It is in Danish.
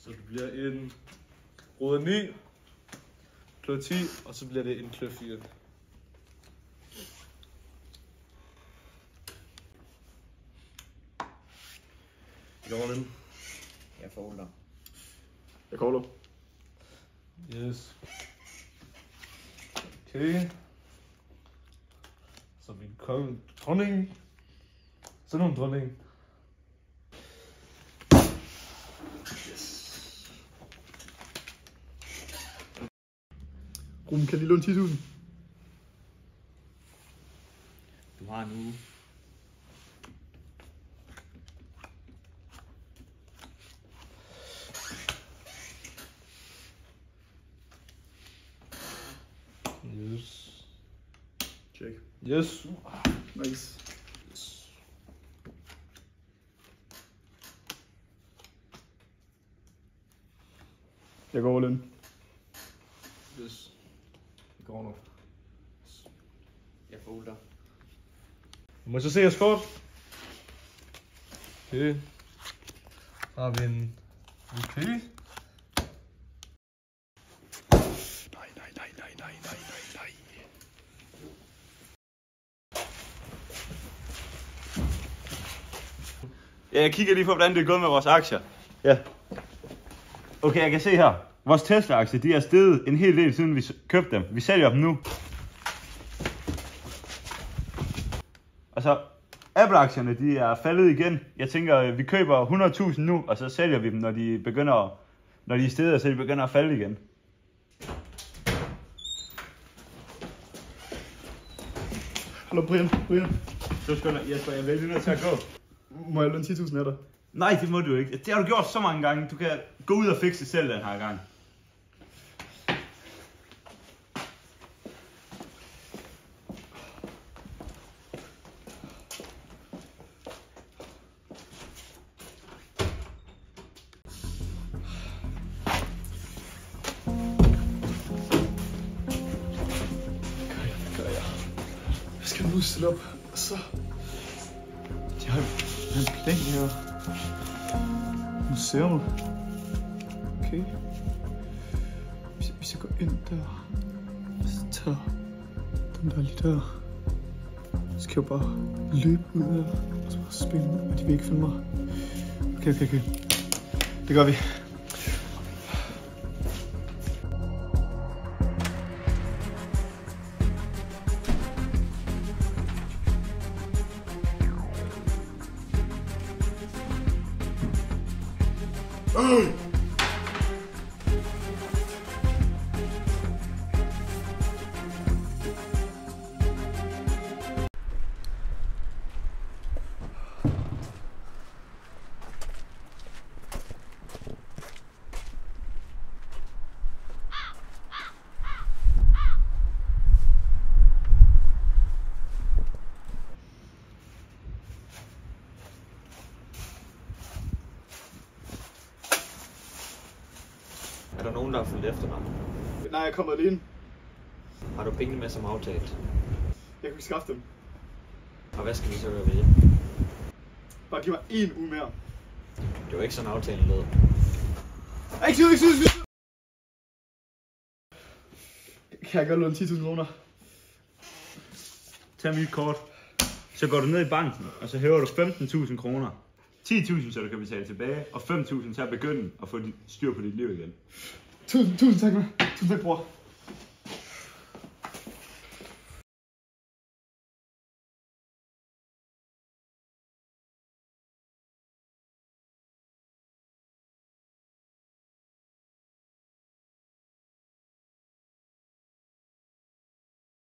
Så det bliver en rude 9, klø 10, og så bliver det en klø 4. Jorden. Jeg folder. Jeg caller. Yes. Okay. Så vi kommer dronning. Så nogle dronning. Yes. Ruben, kan lige låne 10.000? Du har en uge. Yes. Check. Yes. Nice. Jeg går all in. Yes. Det går nu. Jeg folder. Må jeg så se jeres kort? Okay. Så har vi en okay. Nej. Ja, jeg kigger lige på, hvordan det er gået med vores aktier. Ja. Okay, jeg kan se her. Vores Tesla-aktier, de er steget en hel del, siden vi købte dem. Vi sælger dem nu. Og så Apple-aktierne, de er faldet igen. Jeg tænker, vi køber 100.000 nu, og så sælger vi dem, når de er steget, og så de begynder at falde igen. Hallo Brian. Så skal Jesper, jeg vælger nødt til at gå. Må jeg låne 10.000 af dig? Nej, det må du ikke. Det har du gjort så mange gange. Du kan gå ud og fikse det selv den her gang. Jeg skal nu stille op, og så... Jeg har en plan her. Museum. Okay. Hvis jeg går ind der, og så tager den der lige der, så skal jeg bare løbe ud af, og så bare spænde, og de vil ikke finde mig. Okay. Det gør vi. Er der nogen, der har fulgt efter dig? Nej, jeg kommer alene. Har du pengene med som aftalt? Jeg kan ikke skaffe dem. Og hvad skal vi så gøre ved det? Bare giv mig 1 uge mere. Det var ikke sådan aftalen lød. Ikke Kan jeg godt låne 10.000 kroner? Tag mit kort. Så går du ned i banken, og så hæver du 15.000 kroner. 10.000, så du kan betale tilbage, og 5.000 til at begynde at få styr på dit liv igen. Tusind tak, man. Tusind tak, bror.